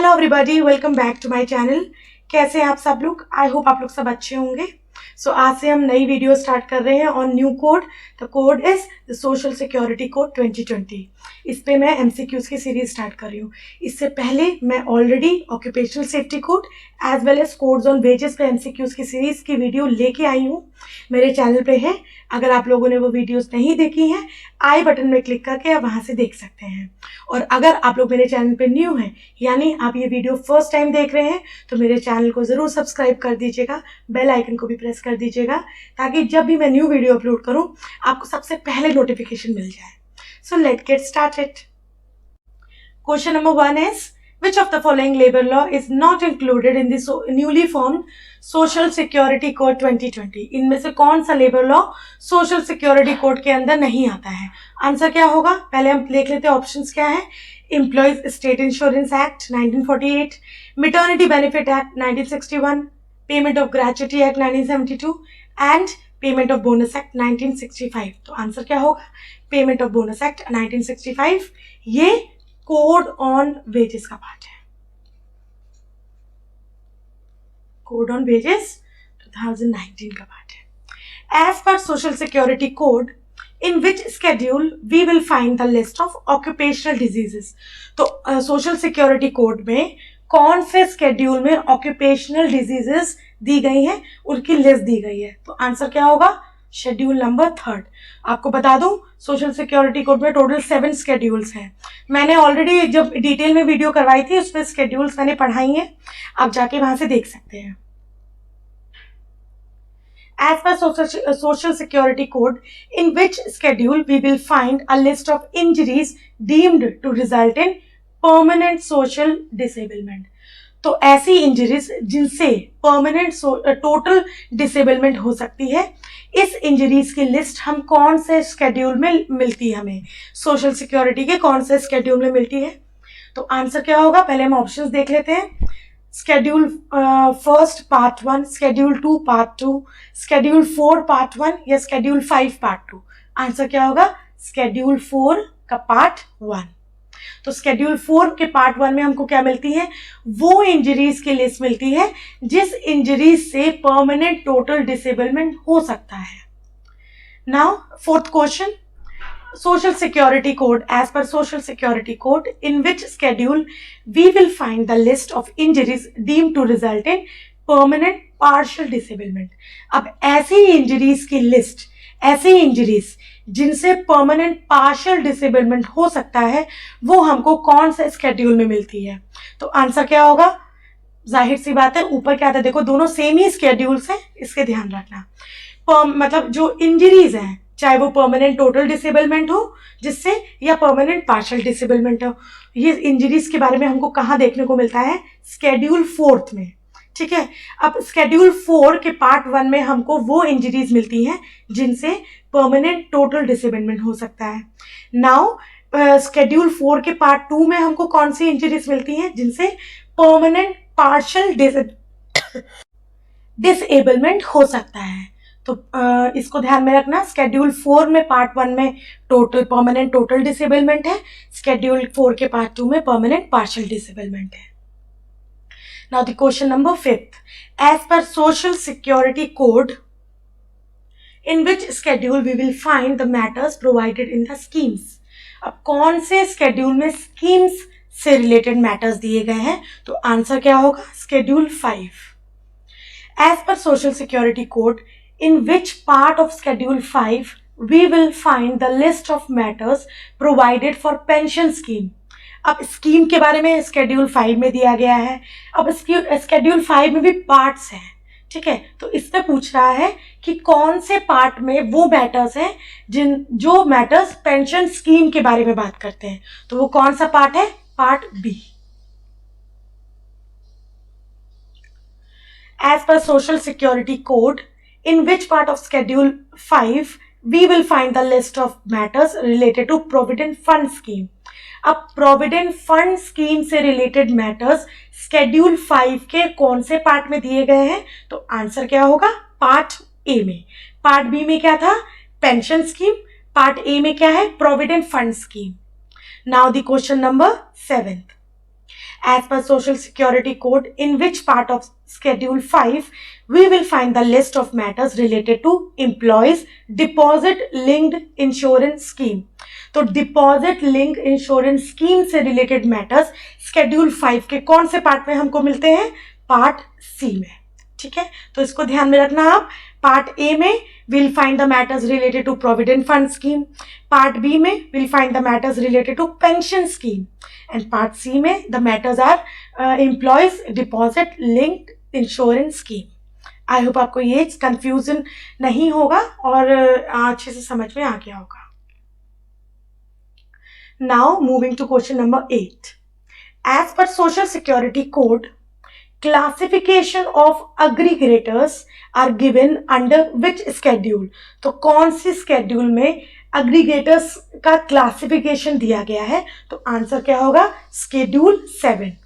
Hello everybody, welcome back to my channel. कैसे हैं आप सब लोग? आई होप आप लोग सब अच्छे होंगे। आज से हम नई वीडियो स्टार्ट कर रहे हैं on new code. The code is the social security code 2020। इस पे मैं एमसीक्यूज की सीरीज स्टार्ट कर रही हूँ। इससे पहले मैं already occupational safety code as well as codes on wages पे एमसीक्यूज की सीरीज की वीडियो लेके आई हूँ। मेरे चैनल पे है। अगर आप लोगों ने वो वीडियोस नहीं देखी हैं, आई बटन में क्लिक करके आप वहां से देख सकते हैं। और अगर आप लोग मेरे चैनल पे न्यू हैं, यानी आप ये वीडियो फर्स्ट टाइम देख रहे हैं, तो मेरे चैनल को ज़रूर सब्सक्राइब कर दीजिएगा, बेल आइकन को भी प्रेस कर दीजिएगा, ताकि जब भी मैं न्यू वीडियो अपलोड करूं आपको सबसे पहले नोटिफिकेशन मिल जाए। So let get started. Question number 1 is which of the following labor law is not included in the newly formed social security code 2020? इनमें से कौन सा labour law social security code के अंदर नहीं आता है? आंसर क्या होगा? पहले हम देख लेते हैं ऑप्शंस क्या है। Employees state insurance act 1948, maternity benefit act 1961, payment of gratuity act 1972 and payment of bonus act 1965। तो आंसर क्या होगा? Payment of bonus act 1965। ये कोड ऑन वेजेस का पार्ट है। कोड ऑन वेजेस 2019 का पार्ट है। As per social security code, in which schedule we will find the list of occupational diseases? तो social security code में कौन से schedule में ऑक्यूपेशनल डिजीजेस दी गई हैं, उनकी लिस्ट दी गई है? तो आंसर क्या होगा? Schedule number 3। आपको बता दूं, सोशल सिक्योरिटी कोड में टोटल 7 स्केड्यूल्स हैं। मैंने ऑलरेडी जब डिटेल में वीडियो करवाई थी, उसमें स्केड्यूल्स मैंने पढ़ाई हैं, आप जाके वहां से देख सकते हैं। As per social security code, in which schedule we will find a list of injuries deemed to result in permanent social disablement? तो ऐसी इंजरीज जिनसे परमानेंट टोटल डिसेबलमेंट हो सकती है, इस इंजरीज की लिस्ट हम कौन से स्केड्यूल में मिलती है? हमें सोशल सिक्योरिटी के कौन से स्केड्यूल में मिलती है? तो आंसर क्या होगा? पहले हम ऑप्शंस देख लेते हैं। Schedule first part 1, schedule 2 part 2, schedule 4 part 1 या स्केड्यूल 5 पार्ट 2। आंसर क्या होगा? स्केड्यूल 4 का पार्ट 1। तो स्केड्यूल 4 के पार्ट 1 में हमको क्या मिलती है? वो इंजरीज की लिस्ट मिलती है जिस इंजरीज से परमानेंट टोटल डिसेबलमेंट हो सकता है। Now fourth question, social security code, as per social security code, in which schedule we will find the list of injuries deemed to result in permanent partial disablement? अब ऐसी injuries की list, ऐसी injuries जिनसे permanent partial disablement हो सकता है, वो हमको कौन से स्केड्यूल में मिलती है? तो आंसर क्या होगा? जाहिर सी बात है, ऊपर क्या था, देखो दोनों सेम ही स्केड्यूल्स हैं, इसके ध्यान रखना। मतलब जो इंजरीज हैं, चाहे वो परमानेंट टोटल डिसेबलमेंट हो जिससे, या परमानेंट पार्शियल डिसेबलमेंट हो, ये इंजरीज के बारे में हमको कहाँ देखने को मिलता है? स्केड्यूल 4 में। ठीक है। अब स्केड्यूल 4 के पार्ट 1 में हमको वो इंजरीज मिलती हैं जिनसे परमानेंट टोटल डिसेबलमेंट हो सकता है। नाउ स्केड्यूल 4 के पार्ट 2 में हमको कौन सी इंजरीज मिलती हैं जिनसे परमानेंट पार्शियल डिसेबलमेंट हो सकता है? तो इसको ध्यान में रखना। स्केड्यूल 4 में पार्ट 1 में टोटल परमानेंट टोटल डिसेबलमेंट है, स्केड्यूल 4 के पार्ट 2 में परमानेंट पार्शियल डिसेबलमेंट है। Now the question number 5, as per social security code, in which schedule we will find the matters provided in the schemes? अब कौन से schedule में schemes से related matters दिए गए हैं? तो आंसर क्या होगा? Schedule 5। As per social security code, in which part of schedule 5 we will find the list of matters provided for pension scheme? अब स्कीम के बारे में स्केड्यूल 5 में दिया गया है। अब स्केड्यूल 5 में भी पार्ट्स हैं, ठीक है। तो इससे पूछ रहा है कि कौन से पार्ट में वो मैटर्स हैं जो मैटर्स पेंशन स्कीम के बारे में बात करते हैं। तो वो कौन सा पार्ट है? Part B. As per social security code, in which part of schedule 5 we will find the list of matters related to provident fund scheme? अब प्रोविडेंट फंड स्कीम से रिलेटेड मैटर्स स्केड्यूल 5 के कौन से part में दिए गए हैं? तो आंसर क्या होगा? पार्ट ए में। पार्ट बी में क्या था? Pension scheme. पार्ट ए में क्या है? Provident fund scheme. Now the question number 7, As per Social Security Code, in which part of Schedule 5 we will find the list of matters related to employees deposit linked insurance scheme. तो deposit link insurance scheme से related matters Schedule 5 के कौन से part में हमको मिलते हैं? Part सी में. ठीक है, तो इसको ध्यान में रखना आप. पार्ट ए में we'll find the matters related to provident fund scheme. Part B में we'll find the matters related to pension scheme. And part C में the matters are employees deposit linked insurance scheme. I hope आपको ये confusion नहीं होगा और अच्छे से समझ में आ गया होगा. Now moving to question number 8. As per Social Security Code, classification of aggregators are given under which schedule? तो कौन सी schedule में aggregators का classification दिया गया है? तो आंसर क्या होगा? Schedule 7.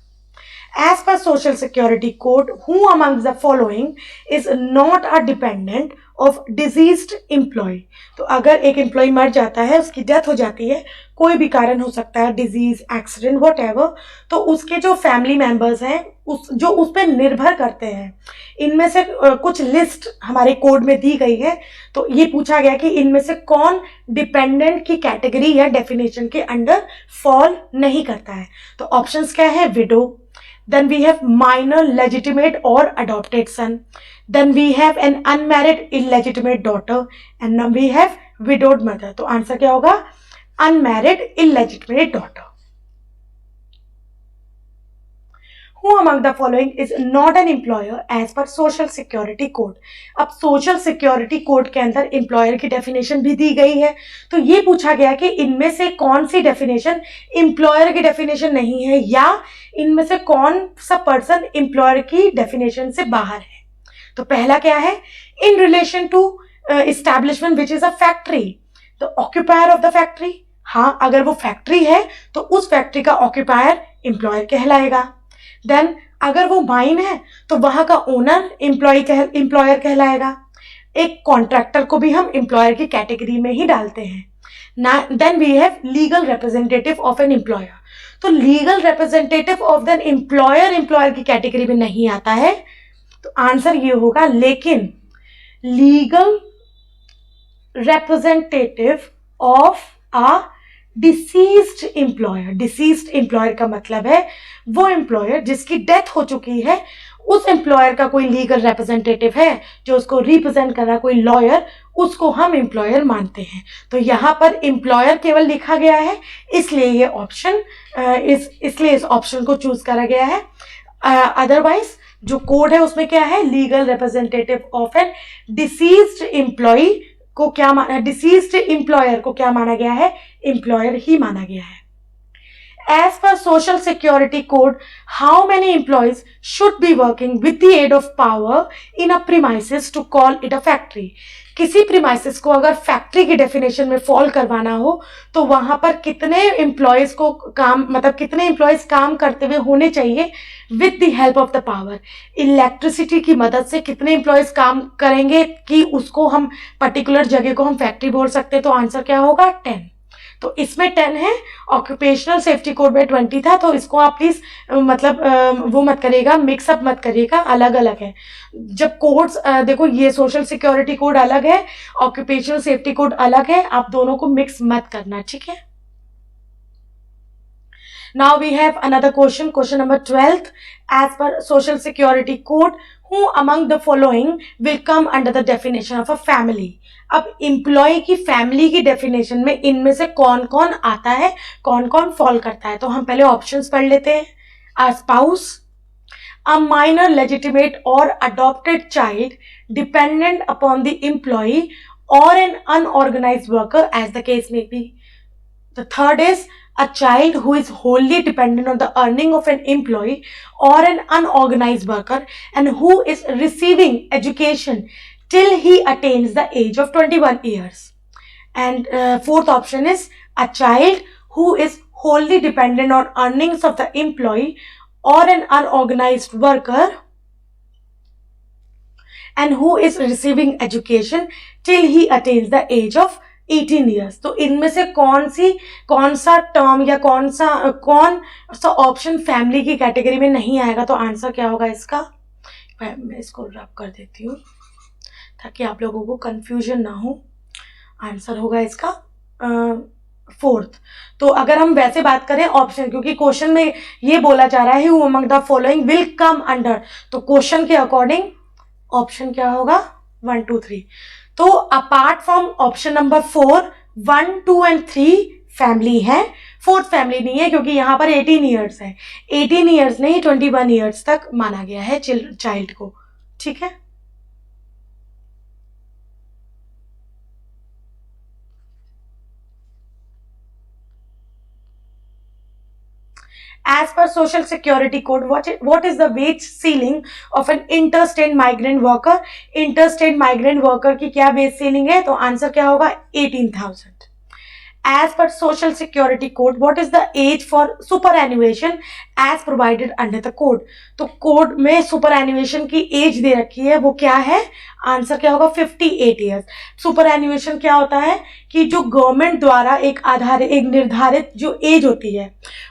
As per Social Security Code, who among the following is not a dependent of deceased employee? तो अगर एक एम्प्लॉय मर जाता है, उसकी डेथ हो जाती है, कोई भी कारण हो सकता है, डिजीज, एक्सीडेंट, व्हाटएवर, तो उसके जो फैमिली मेंबर्स हैं जो उस पर निर्भर करते हैं, इनमें से कुछ लिस्ट हमारे कोड में दी गई है. तो ये पूछा गया कि इनमें से कौन डिपेंडेंट की कैटेगरी या डेफिनेशन के अंडर फॉल नहीं करता है. तो ऑप्शंस क्या है? Window, then we have minor legitimate or adopted son, then we have an unmarried illegitimate daughter, and then we have widowed mother. तो आंसर क्या होगा? unmarried illegitimate daughter. Who among the following is not an employer as per Social Security Code? अब Social Security Code के अंदर employer की definition भी दी गई है. तो ये पूछा गया कि इनमें से कौन सी definition employer की definition नहीं है या इनमें से कौन सा person employer की definition से बाहर है. तो पहला क्या है? In relation to establishment which is a factory. तो occupier of the factory. हाँ, अगर वो factory है तो उस factory का occupier employer कहलाएगा. देन अगर वो माइन है तो वहां का ओनर एम्प्लॉयर कहलाएगा. एक कॉन्ट्रैक्टर को भी हम एम्प्लॉयर की कैटेगरी में ही डालते हैं. Then we have legal representative of an employer. तो legal representative of an employer की कैटेगरी में नहीं आता है. तो आंसर ये होगा, लेकिन legal representative of a deceased employer का मतलब है वो एम्प्लॉयर जिसकी डेथ हो चुकी है, उस एम्प्लॉयर का कोई लीगल रिप्रेजेंटेटिव है जो उसको रिप्रेजेंट कर रहा है, कोई लॉयर, उसको हम एम्प्लॉयर मानते हैं. तो यहाँ पर एम्प्लॉयर केवल लिखा गया है, इसलिए ये ऑप्शन इसलिए इस ऑप्शन को चूज करा गया है. अदरवाइज जो कोड है उसमें क्या है? Legal representative of an deceased employee को क्या माना, डिसीज्ड एम्प्लॉयर को क्या माना गया है? एम्प्लॉयर ही माना गया है. As per Social Security Code, how many employees should be working with the aid of power in a premises to call it a factory? किसी प्रीमाइसिस को अगर फैक्ट्री की डेफिनेशन में फॉल करवाना हो तो वहां पर कितने एम्प्लॉयज को काम, मतलब कितने एम्प्लॉयज काम करते हुए होने चाहिए with the help of the power. Electricity की मदद से कितने एम्प्लॉयज काम करेंगे कि उसको हम पर्टिकुलर जगह को हम फैक्ट्री बोल सकते हैं. तो आंसर क्या होगा? 10. तो इसमें 10 है. ऑक्यूपेशनल सेफ्टी कोड में 20 था, तो इसको आप प्लीज मतलब वो मत करिएगा, मिक्सअप मत करिएगा, अलग अलग है. जब कोड्स देखो, ये सोशल सिक्योरिटी कोड अलग है, ऑक्यूपेशनल सेफ्टी कोड अलग है, आप दोनों को मिक्स मत करना. ठीक है. Now we have another question number 12. As per Social Security Code, who among the following will come under the definition of a family? अब एम्प्लॉय की फैमिली की डेफिनेशन में इनमें से कौन कौन आता है, कौन कौन फॉल करता है. तो हम पहले ऑप्शंस पढ़ लेते हैं. A spouse, a minor legitimate और adopted child dependent upon the employee और an unorganized worker as the case may be. The third is a child who is wholly dependent on the earning of an employee or an unorganized worker and who is receiving education till he attains the age of 21 years. And fourth option is a child who is wholly dependent on earnings of the employee or an unorganized worker and who is receiving education till he attains the age of 18 years. तो इनमें से कौन सा term या कौन सा option family की category में नहीं आएगा? तो आंसर क्या होगा इसका? मैं इसको रब कर देती हूँ ताकि आप लोगों को कंफ्यूजन ना हो। आंसर होगा इसका फोर्थ। तो अगर हम वैसे बात करें ऑप्शन, क्योंकि क्वेश्चन में ये बोला जा रहा है who among the following will come under, तो क्वेश्चन के अकॉर्डिंग ऑप्शन क्या होगा? 1 2 3। तो apart from option number 4, 1 2 and 3 family है, फोर्थ फैमिली नहीं है, क्योंकि यहाँ पर 18 ईयर्स है। 18 ईयर्स नहीं 21 ईयर्स तक माना गया है चाइल्ड को। ठीक है, as per social security code, what is the wage ceiling of an interstate migrant worker? interstate migrant worker की क्या wage ceiling है? तो आंसर क्या होगा? 18,000। as per social security code, what is the age for superannuation as provided under the code? तो code में superannuation की as they रखी है, वो क्या है? आंसर क्या होगा? 58 ईयर्स। सुपरएन्युएशन क्या होता है कि जो गवर्नमेंट द्वारा एक निर्धारित जो एज होती है,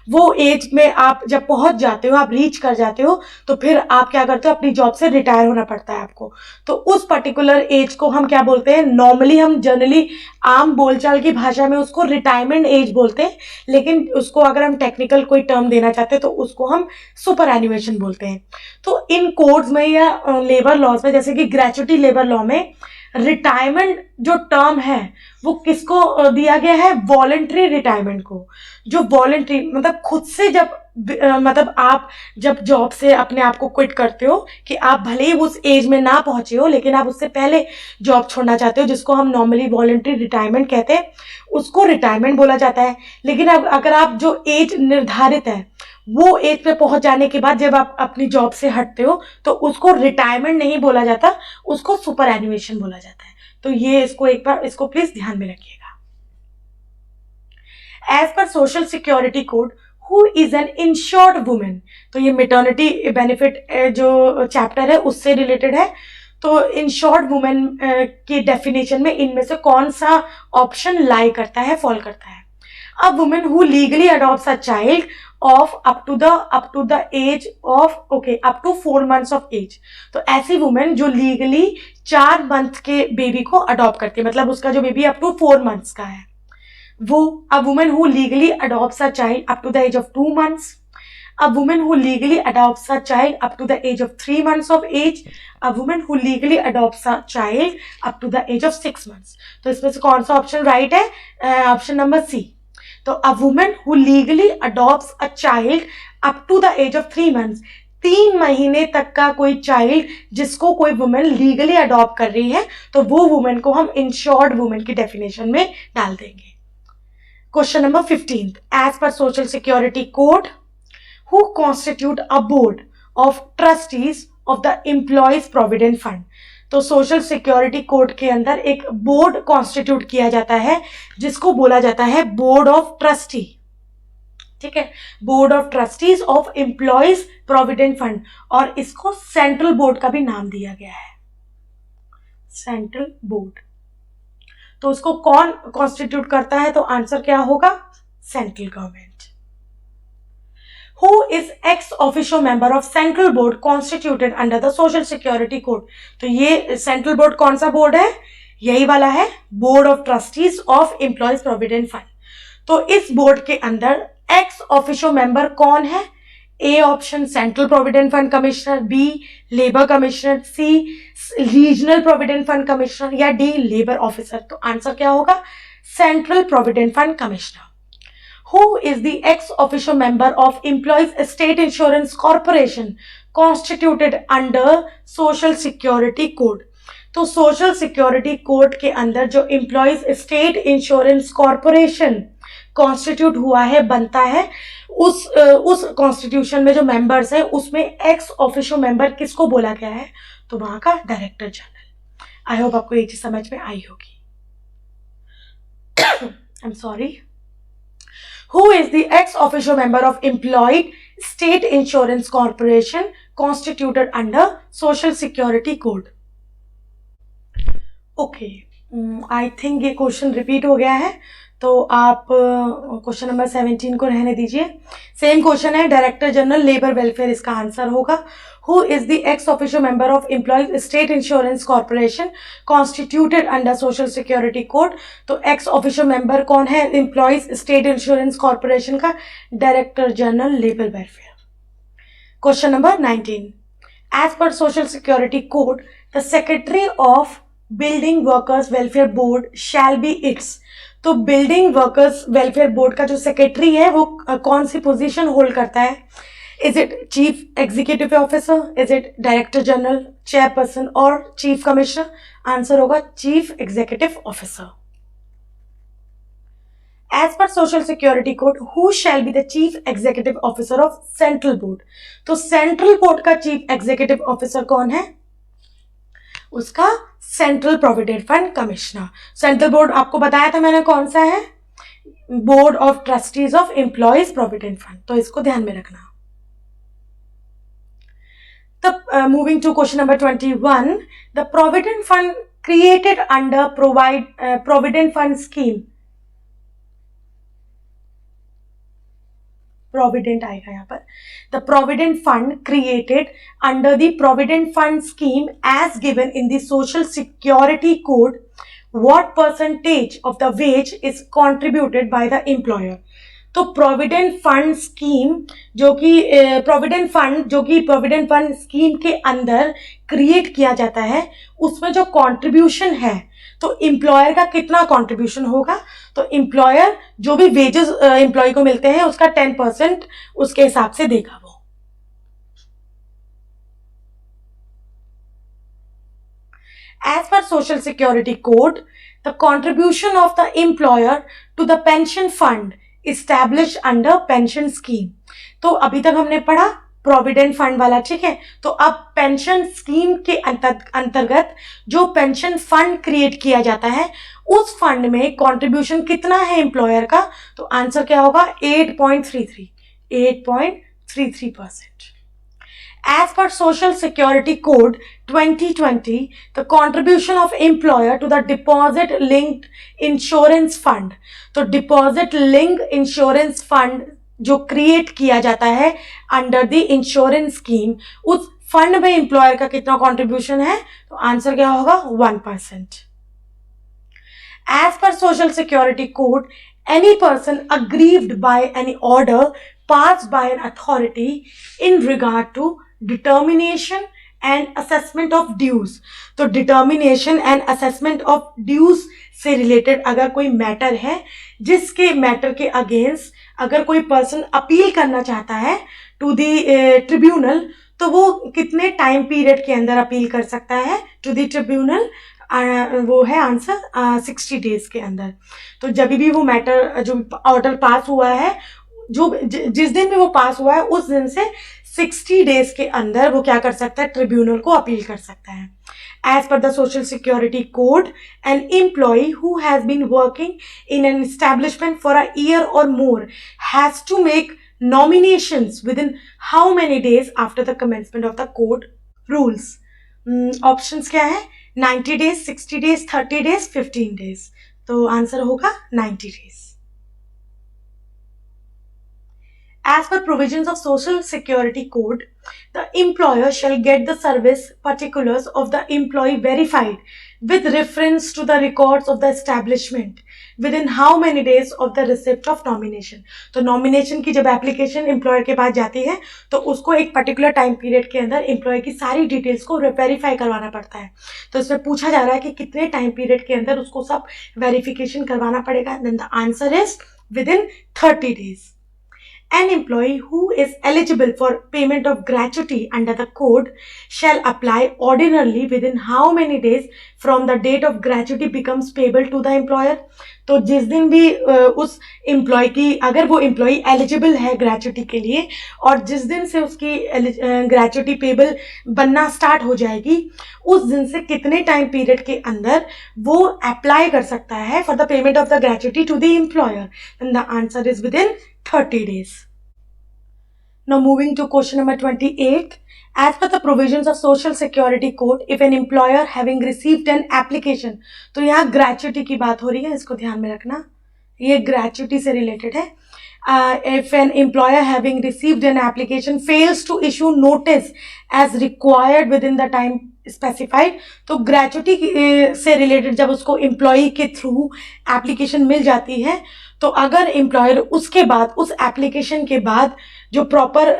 वो एज में आप जब पहुंच जाते हो, आप रीच कर जाते हो, तो फिर आप क्या करते हो? अपनी जॉब से रिटायर होना पड़ता है आपको। तो उस पर्टिकुलर एज को हम क्या बोलते हैं? नॉर्मली हम जनरली आम बोलचाल की भाषा में उसको रिटायरमेंट एज बोलते हैं, लेकिन उसको अगर हम टेक्निकल कोई टर्म देना चाहते हैं तो उसको हम सुपरएन्युएशन बोलते हैं। तो इन कोड्स में या लेबर लॉज में, जैसे कि ग्रेचुटी लेबर लॉ में, रिटायरमेंट जो टर्म है वो किसको दिया गया है? वॉलंटरी रिटायरमेंट को। जो वॉलंटरी मतलब खुद से जब मतलब आप जब जॉब से अपने आप को क्विट करते हो, कि आप भले ही उस एज में ना पहुंचे हो लेकिन आप उससे पहले जॉब छोड़ना चाहते हो, जिसको हम नॉर्मली वॉलंटरी रिटायरमेंट कहते हैं, उसको रिटायरमेंट बोला जाता है। लेकिन अब अगर आप जो एज निर्धारित है वो एज पे पहुंच जाने के बाद जब आप अपनी जॉब से हटते हो तो उसको रिटायरमेंट नहीं बोला जाता, उसको सुपरएन्युएशन बोला जाता है। तो ये इसको एक बार इसको प्लीज ध्यान में रखिएगा। As per social security code, who is an insured women? तो ये मेटर्निटी बेनिफिट जो चैप्टर है उससे रिलेटेड है। तो इंश्योर्ड वुमेन की डेफिनेशन में इनमें से कौन सा ऑप्शन लाई करता है, फॉल करता है? A women who legally adopts a child of up to the age of up to 4 months of age. तो ऐसी वुमेन जो लीगली 4 month के बेबी को अडॉप्ट करती है, मतलब उसका जो बेबी अप टू 4 months का है, वो a women who legally adopts a child up to the age of 2 months, a woman who legally adopts a child up to the age of 3 months of age, a woman who legally adopts a child up to the age of 6 months। तो इसमें से कौन सा option right है? Option number C. तो a woman who legally adopts a child up to the age of 3 months, 3 महीने तक का कोई चाइल्ड जिसको कोई वुमेन लीगली अडॉप्ट कर रही है, तो वो वुमेन को हम इंश्योर्ड वुमेन की डेफिनेशन में डाल देंगे। Question number 15, as per social security code, who constitute a board of trustees of the employees provident fund? तो सोशल सिक्योरिटी कोड के अंदर एक बोर्ड कॉन्स्टिट्यूट किया जाता है जिसको बोला जाता है बोर्ड ऑफ ट्रस्टी। ठीक है, board of trustees of employees provident fund, और इसको सेंट्रल बोर्ड का भी नाम दिया गया है, सेंट्रल बोर्ड। तो उसको कौन कॉन्स्टिट्यूट करता है? तो आंसर क्या होगा? Central government. Who is ex officio member of central board constituted under the social security code? तो ये सेंट्रल बोर्ड कौन सा बोर्ड है? यही वाला है, board of trustees of employees provident fund. तो इस बोर्ड के अंदर एक्स ऑफिशियो मेंबर कौन है? A option central provident fund commissioner, B labour commissioner, C regional provident fund commissioner, या डी लेबर ऑफिसर। तो आंसर क्या होगा? Central provident fund commissioner. Who is the ex officio member of Employees State Insurance Corporation constituted under Social Security Code? तो social security code के अंदर जो employees state insurance corporation constitute हुआ है, बनता है, उस कॉन्स्टिट्यूशन में जो मेंबर्स हैं उसमें एक्स ऑफिशियो मेंबर किसको बोला गया है? तो वहां का डायरेक्टर जनरल। आई होप आपको ये चीज समझ में आई होगी। I am sorry. Who is the ex officio member of Employed State Insurance Corporation constituted under Social Security Code? Okay, I think ये क्वेश्चन रिपीट हो गया है, तो आप क्वेश्चन नंबर 17 को रहने दीजिए। सेम क्वेश्चन है, डायरेक्टर जनरल लेबर वेलफेयर इसका आंसर होगा। Who is the ex officio member of employees state insurance corporation constituted under social security code. तो एक्स ऑफिशियो मेंबर कौन है एम्प्लॉयज स्टेट इंश्योरेंस कॉर्पोरेशन का? Director general labour welfare. Question number 19, as per social security code the secretary of building workers welfare board shall be its. तो building workers welfare board का जो secretary है वो कौन सी position hold करता है? Is it chief executive officer, is it director general, chairperson और chief commissioner? Answer होगा chief executive officer. As per social security code who shall be the chief executive officer of central board. तो central board का chief executive officer कौन है? उसका central provident fund commissioner. Central board आपको बताया था मैंने कौन सा है? Board of trustees of employees provident fund, तो इसको ध्यान में रखना। तब moving to question number 21, the provident fund created under provident fund scheme, provident आएगा यहाँ पर, the provident fund created under the provident fund scheme as given in the social security code, what percentage of the wage is contributed by the employer. तो provident fund scheme जो कि provident fund scheme के अंदर create किया जाता है, उसमें जो कॉन्ट्रीब्यूशन है तो एम्प्लॉयर का कितना कंट्रीब्यूशन होगा? तो एम्प्लॉयर जो भी वेजेस एम्प्लॉय को मिलते हैं उसका 10% उसके हिसाब से देगा वो। As per Social Security Code, the contribution of the employer to the pension fund established under pension scheme. तो अभी तक हमने पढ़ा प्रोविडेंट फंड वाला, ठीक है। तो अब पेंशन स्कीम के अंतर्गत जो पेंशन फंड क्रिएट किया जाता है उस फंड में कंट्रीब्यूशन कितना है एम्प्लॉयर का? तो आंसर क्या होगा? 8.33%। As per Social Security Code 2020, the contribution of employer to the deposit linked insurance fund. तो deposit linked insurance fund जो क्रिएट किया जाता है अंडर द इंश्योरेंस स्कीम, उस फंड में एम्प्लॉयर का कितना कंट्रीब्यूशन है? तो आंसर क्या होगा? 1%। As per social security code, any person aggrieved by any order passed by an authority in regard to determination and assessment of dues. तो determination and assessment of dues से related अगर कोई matter है जिसके matter के against अगर कोई person appeal करना चाहता है टू द ट्रिब्यूनल, तो वो कितने टाइम पीरियड के अंदर अपील कर सकता है टू द ट्रिब्यूनल? वो है आंसर 60 डेज के अंदर। तो जब भी वो मैटर जो ऑर्डर पास हुआ है, जो जिस दिन भी वो पास हुआ है उस दिन से 60 डेज के अंदर वो क्या कर सकता है? ट्रिब्यूनल को अपील कर सकता है। As per the Social Security Code, an employee who has been working in an establishment for a year or more has to make nominations within how many days after the commencement of the code rules? Options क्या है? 90 days, 60 days, 30 days, 15 days. तो answer होगा 90 days. As per provisions of Social Security Code, the employer shall get the service particulars of the employee verified with reference to the records of the establishment within how many days of the receipt of nomination. तो nomination की जब application employer के पास जाती है तो उसको एक particular time period के अंदर एम्प्लॉय की सारी डिटेल्स को वेरीफाई करवाना पड़ता है। तो इसमें पूछा जा रहा है कि कितने टाइम पीरियड के अंदर उसको सब वेरिफिकेशन करवाना पड़ेगा। Then the answer is within 30 days. An employee who is eligible for payment of gratuity under the code shall apply ordinarily within how many days from the date of gratuity becomes payable to the employer? तो जिस दिन भी उस employ की, अगर वो employ eligible है gratuity के लिए और जिस दिन से उसकी ग्रेचुटी पेबल बनना स्टार्ट हो जाएगी, उस दिन से कितने टाइम पीरियड के अंदर वो अप्लाई कर सकता है for the payment of the gratuity to the employer? And the answer is within 30 days. Now moving to question number 28. As per the provisions of Social Security Code, if an employer having received an application, तो यहाँ gratuity की बात हो रही है, इसको ध्यान में रखना, ये gratuity से related है. If an employer having received an application fails to issue notice as required within the time specified, तो ग्रेचुटी से रिलेटेड जब उसको एम्प्लॉय के थ्रू एप्लीकेशन मिल जाती है, तो अगर एम्प्लॉयर उसके बाद उस एप्लीकेशन के बाद जो प्रॉपर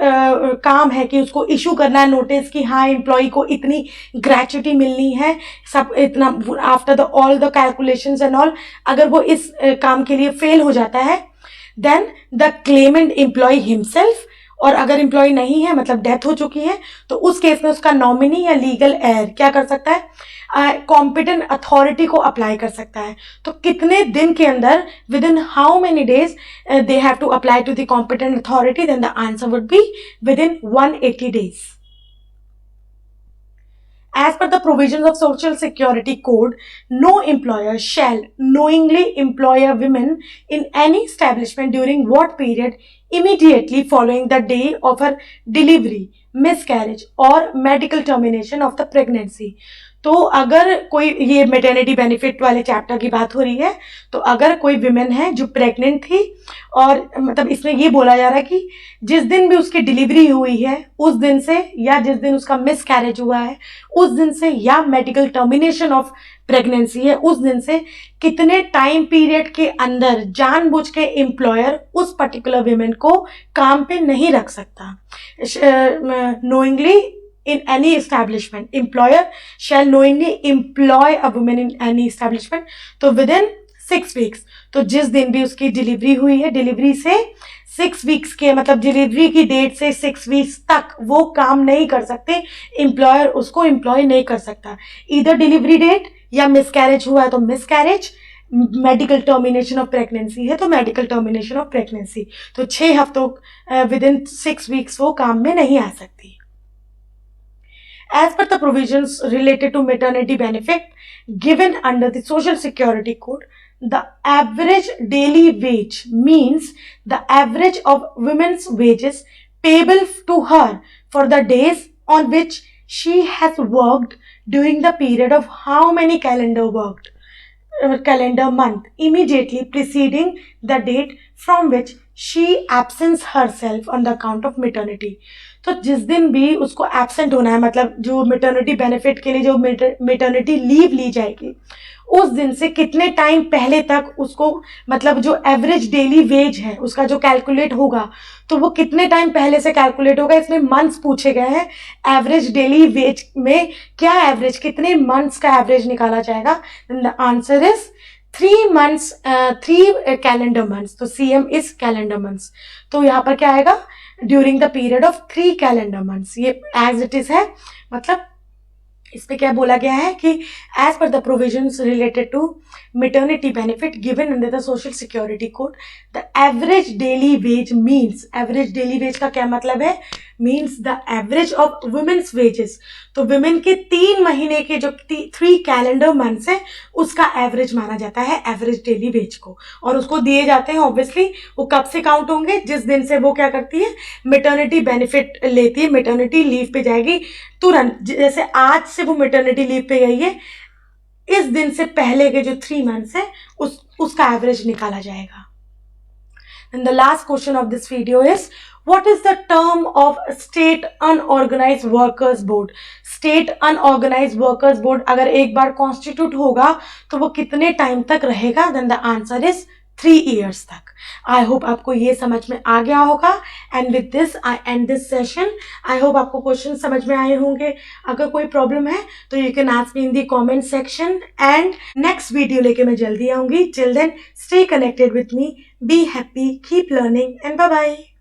काम है कि उसको इशू करना है नोटिस कि हाँ एम्प्लॉय को इतनी ग्रेचुटी मिलनी है, सब इतना after the all the calculations and all, अगर वो इस काम के लिए फेल हो जाता है, then the claimant employee himself, और अगर एम्प्लॉय नहीं है मतलब डेथ हो चुकी है, तो उस केस में उसका नॉमिनी या लीगल एयर क्या कर सकता है, कॉम्पिटेंट अथॉरिटी को अप्लाई कर सकता है. तो कितने दिन के अंदर, within how many days they have to apply to the competent authority, then the answer would be within 180 days. As per the provisions of Social Security Code, no employer shall knowingly employ a woman in any establishment during what period immediately following the day of her delivery, miscarriage or medical termination of the pregnancy. तो अगर कोई, ये maternity benefit वाले chapter की बात हो रही है, तो अगर कोई विमेन है जो प्रेग्नेंट थी और मतलब इसमें ये बोला जा रहा है कि जिस दिन भी उसकी डिलीवरी हुई है उस दिन से, या जिस दिन उसका मिस कैरेज हुआ है उस दिन से, या मेडिकल टर्मिनेशन ऑफ प्रेगनेंसी है उस दिन से, कितने टाइम पीरियड के अंदर जानबूझ के एम्प्लॉयर उस पर्टिकुलर विमेन को काम पे नहीं रख सकता. Knowingly in any establishment, employer shall knowingly employ a woman in any establishment, तो within 6 weeks, तो जिस दिन भी उसकी डिलीवरी हुई है, डिलीवरी से 6 weeks के मतलब डिलीवरी की डेट से 6 weeks तक वो काम नहीं कर सकते, एम्प्लॉयर उसको एम्प्लॉय नहीं कर सकता. इधर डिलीवरी डेट या मिसकैरेज हुआ है तो miscarriage, medical termination of pregnancy है तो मेडिकल टर्मिनेशन ऑफ प्रेगनेंसी, तो 6 हफ्तों विद इन 6 weeks वो काम में नहीं आ सकती. As per the provisions related to maternity benefit given under the Social Security Code, the average daily wage means the average of women's wages payable to her for the days on which she has worked during the period of how many calendar month immediately preceding the date from which she absents herself on the account of maternity. तो जिस दिन भी उसको absent होना है, मतलब जो maternity benefit के लिए जो मेटर्निटी लीव ली जाएगी उस दिन से कितने टाइम पहले तक उसको, मतलब जो एवरेज डेली वेज है उसका जो कैलकुलेट होगा, तो वो कितने टाइम पहले से कैलकुलेट होगा. इसमें मंथ्स पूछे गए हैं. एवरेज डेली वेज में क्या एवरेज, कितने मंथ्स का एवरेज निकाला जाएगा, the answer is 3 months, 3 calendar months. तो CM इज कैलेंडर मंथ्स, तो यहाँ पर क्या आएगा, during the period of 3 calendar months. ये एज इट इज है, मतलब इस पे क्या बोला गया है कि as per the provisions related to maternity benefit given under the social security code, the average daily wage means, average daily wage का क्या मतलब है, means the average of women's wages. तो वुमेन के 3 महीने के जो 3 कैलेंडर मंथ्स है उसका एवरेज माना जाता है एवरेज डेली वेज को, और उसको दिए जाते हैं ऑब्वियसली. वो कब से काउंट होंगे, जिस दिन से वो क्या करती है, मेटर्निटी बेनिफिट लेती है, मेटर्निटी लीव पे जाएगी तुरंत. जैसे आज से वो मेटर्निटी लीव पे गई है, इस दिन से पहले के जो 3 months है उसका एवरेज निकाला जाएगा. And the last question of this video is, what is the term of State Unorganized Workers Board? State Unorganized Workers Board अगर एक बार कॉन्स्टिट्यूट होगा तो वो कितने टाइम तक रहेगा, then the answer is 3 years तक. आई होप आपको ये समझ में आ गया होगा. And with this I end this session. I hope आपको क्वेश्चन समझ में आए होंगे. अगर कोई प्रॉब्लम है तो you can ask me in the comment section, and next video लेके मैं जल्दी आऊंगी. Till then stay connected with me, be happy, keep learning, and bye bye.